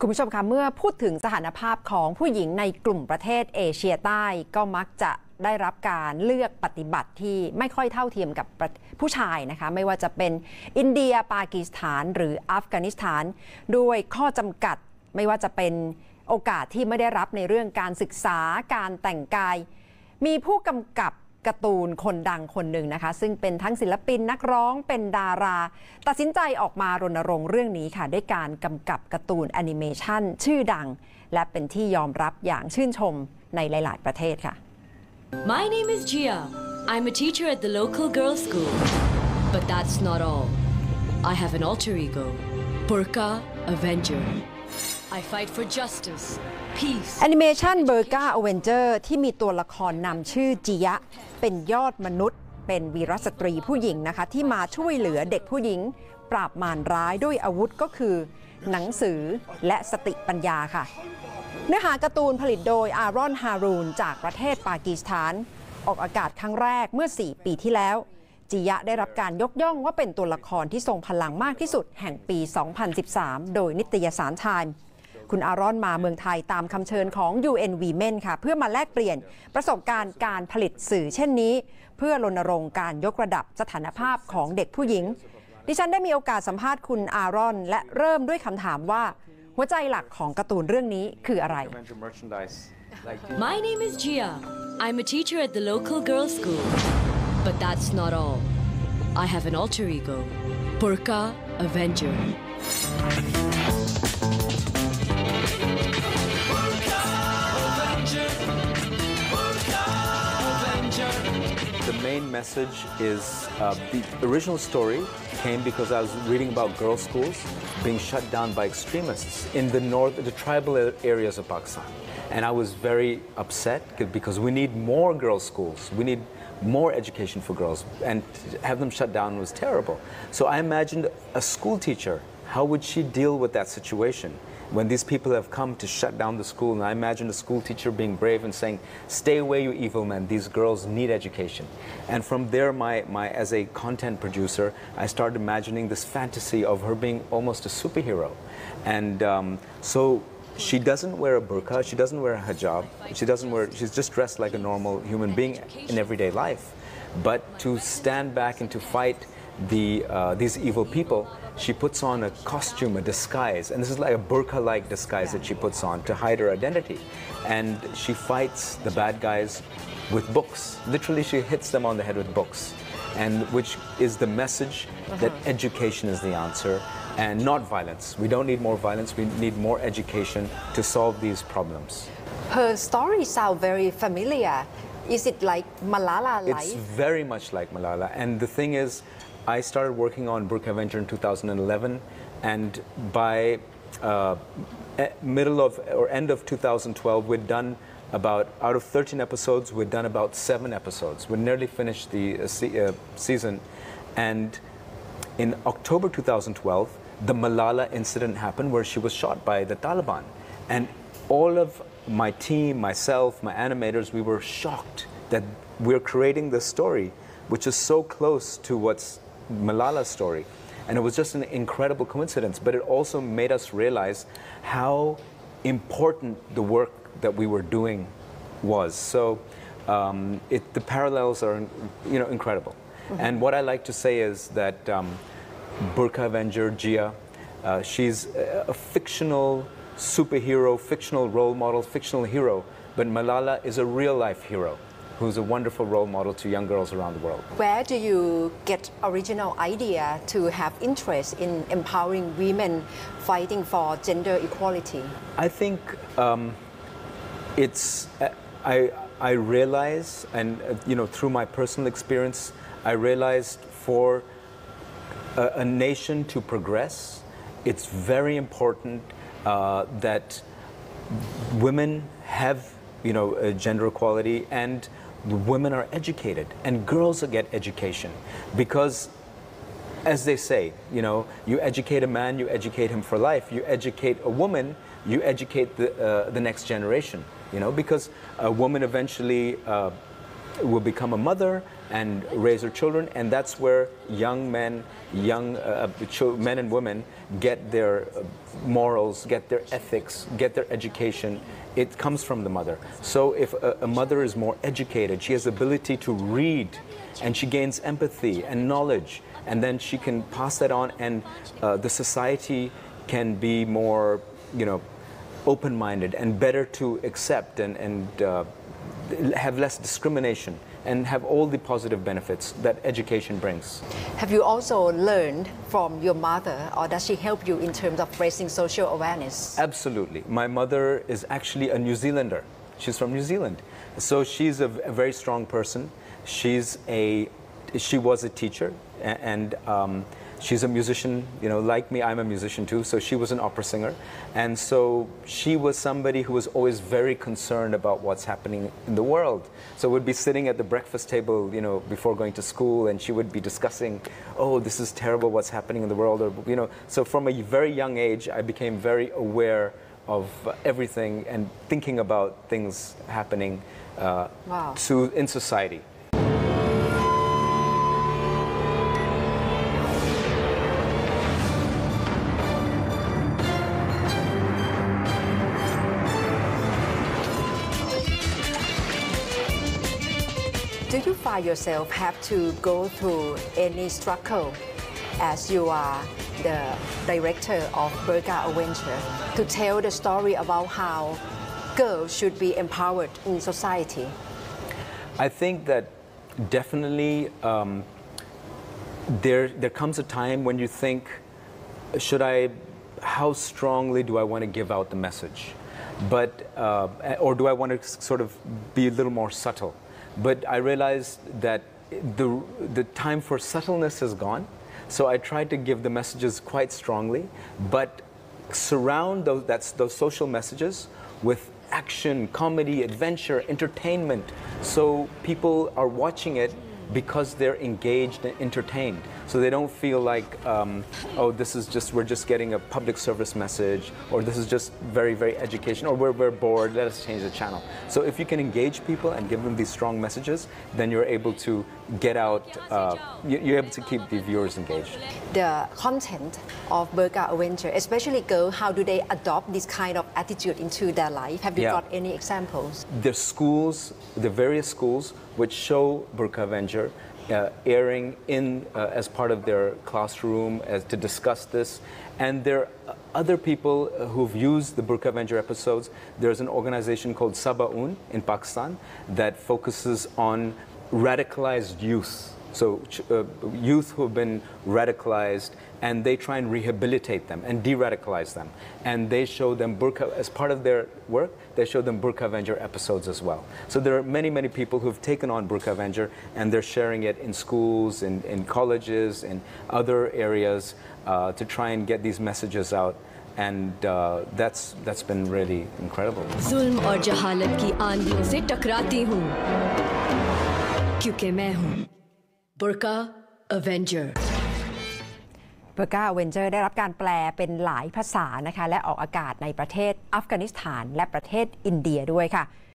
คุณผู้ชมคะเมื่อพูดถึงสถานภาพของผู้หญิงในกลุ่มประเทศเอเชียใต้ก็มักจะได้รับการเลือกปฏิบัติที่ไม่ค่อยเท่าเทียมกับผู้ชายนะคะไม่ว่าจะเป็นอินเดียปากีสถานหรืออัฟกานิสถานด้วยข้อจำกัดไม่ว่าจะเป็นโอกาสที่ไม่ได้รับในเรื่องการศึกษาการแต่งกายมีผู้กำกับการ์ตูนคนดังคนหนึ่งนะคะซึ่งเป็นทั้งศิลปินนักร้องเป็นดาราตัดสินใจออกมารณรงค์เรื่องนี้ค่ะด้วยการกำกับการ์ตูนแอนิเมชันชื่อดังและเป็นที่ยอมรับอย่างชื่นชมในหลายๆประเทศค่ะ My name is Gia. I'm a teacher at the local girls' school. But that's not all. I have an alter ego, Burka Avenger. I fight for justice, peace. แอนิเมชันเบอร์กาอเวนเจอร์ที่มีตัวละครนำชื่อจิยะเป็นยอดมนุษย์เป็นวีรสตรีผู้หญิงนะคะที่มาช่วยเหลือเด็กผู้หญิงปราบมารร้ายด้วยอาวุธก็คือหนังสือและสติปัญญาค่ะเนื้อหาการ์ตูนผลิตโดยอารอนฮารูนจากประเทศปากีสถานออกอากาศครั้งแรกเมื่อ4 ปีที่แล้วจิยะได้รับการยกย่องว่าเป็นตัวละครที่ทรงพลังมากที่สุดแห่งปี 2013 โดยนิตยสารไทม์คุณอารอนมาเมืองไทยตามคำเชิญของ UN Women ค่ะเพื่อมาแลกเปลี่ยนประสบการณ์การผลิตสื่อเช่นนี้เพื่อรณรงค์การยกระดับสถานภาพของเด็กผู้หญิงดิฉันได้มีโอกาสสัมภาษณ์คุณอารอนและเริ่มด้วยคำถามว่าหัวใจหลักของการ์ตูนเรื่องนี้คืออะไร My name is Gia. I'm a teacher at the local girls' school. But that's not all. I have an alter ego, Burka Avenger. The main message is the original story came because I was reading about girls' schools being shut down by extremists in the tribal areas of Pakistan. And I was very upset because we need more girls' schools. We need more education for girls. And to have them shut down was terrible. So I imagined a school teacher. How would she deal with that situation? When these people have come to shut down the school, and I imagine a school teacher being brave and saying, "Stay away, you evil men. These girls need education." And from there, as a content producer, I started imagining this fantasy of her being almost a superhero. And so she doesn't wear a burqa, she doesn't wear a hijab, she's just dressed like a normal human being in everyday life. But to stand back and to fight these evil people, she puts on a costume, a disguise, and this is like a burqa-like disguise that she puts on to hide her identity. And she fights the bad guys with books. Literally, she hits them on the head with books, and which is the message that education is the answer and not violence. We don't need more violence, we need more education to solve these problems. Her story sounds very familiar. Is it like Malala life? It's very much like Malala, and the thing is, I started working on Burka Avenger in 2011, and by middle of or end of 2012, we'd done about, out of 13 episodes, we'd done about 7 episodes. We'd nearly finished the season, and in October 2012, the Malala incident happened where she was shot by the Taliban, and all of my team, myself, my animators, we were shocked that we're creating this story, which is so close to what's Malala's story. And it was just an incredible coincidence, but it also made us realize how important the work that we were doing was. So the parallels are, incredible. And what I like to say is that Burka Avenger, Gia, she's a fictional superhero, fictional role model, fictional hero, but Malala is a real-life hero who's a wonderful role model to young girls around the world. Where do you get original idea to have interest in empowering women fighting for gender equality? I think I realize, and through my personal experience, I realized for a nation to progress, it's very important that women have gender equality, and women are educated and girls get education, because as they say, you educate a man, you educate him for life. You educate a woman, you educate the next generation, because a woman eventually will become a mother and raise her children, and that's where young men, men and women get their morals, get their ethics, get their education. It comes from the mother. So if a mother is more educated, she has ability to read, and she gains empathy and knowledge, and then she can pass that on, and the society can be more, open-minded and better to accept and have less discrimination and have all the positive benefits that education brings. Have you also learned from your mother, or does she help you in terms of raising social awareness? Absolutely. My mother is actually a New Zealander. She's from New Zealand. So she's a very strong person. She was a teacher, and she's a musician, like me, I'm a musician too, so she was an opera singer. And so she was somebody who was always very concerned about what's happening in the world. So we'd be sitting at the breakfast table, before going to school, and she would be discussing, oh, this is terrible what's happening in the world, or, So from a very young age, I became very aware of everything and thinking about things happening in society. Do you find yourself have to go through any struggle as you are the director of Burqa Adventure to tell the story about how girls should be empowered in society? I think that definitely there comes a time when you think, how strongly do I want to give out the message? Or do I want to sort of be a little more subtle? But I realized that the time for subtleness is gone. So I tried to give the messages quite strongly, but surround those social messages with action, comedy, adventure, entertainment. So people are watching it because they're engaged and entertained. So they don't feel like, oh, we're just getting a public service message, or this is just very, very educational, or we're bored, let us change the channel. So if you can engage people and give them these strong messages, then you're able to get out, you're able to keep the viewers engaged. The content of Burqa Adventure, especially girls, how do they adopt this kind of attitude into their life? Have you got any examples? There's schools, the various schools which show Burqa Adventure airing as part of their classroom to discuss this. And there are other people who've used the Burqa Adventure episodes. There's an organization called Sabaun in Pakistan that focuses on radicalized youth. So youth who have been radicalized, and they try and rehabilitate them and de-radicalize them. And they show them Burqa, as part of their work, they show them Burqa Adventure episodes as well. So there are many, many people who've taken on Burqa Adventure, and they're sharing it in schools, in colleges, in other areas to try and get these messages out. And that's been really incredible. जुल्म और जहालत की आंधियों से टकराती हूँ, क्योंकि मैं हूँ Burqa Avenger. Burqa Adventure ได้รับการแปลเป็นหลายภาษานะคะและออกอากาศในประเทศอัฟกานิสถานและประเทศอินเดียด้วยค่ะ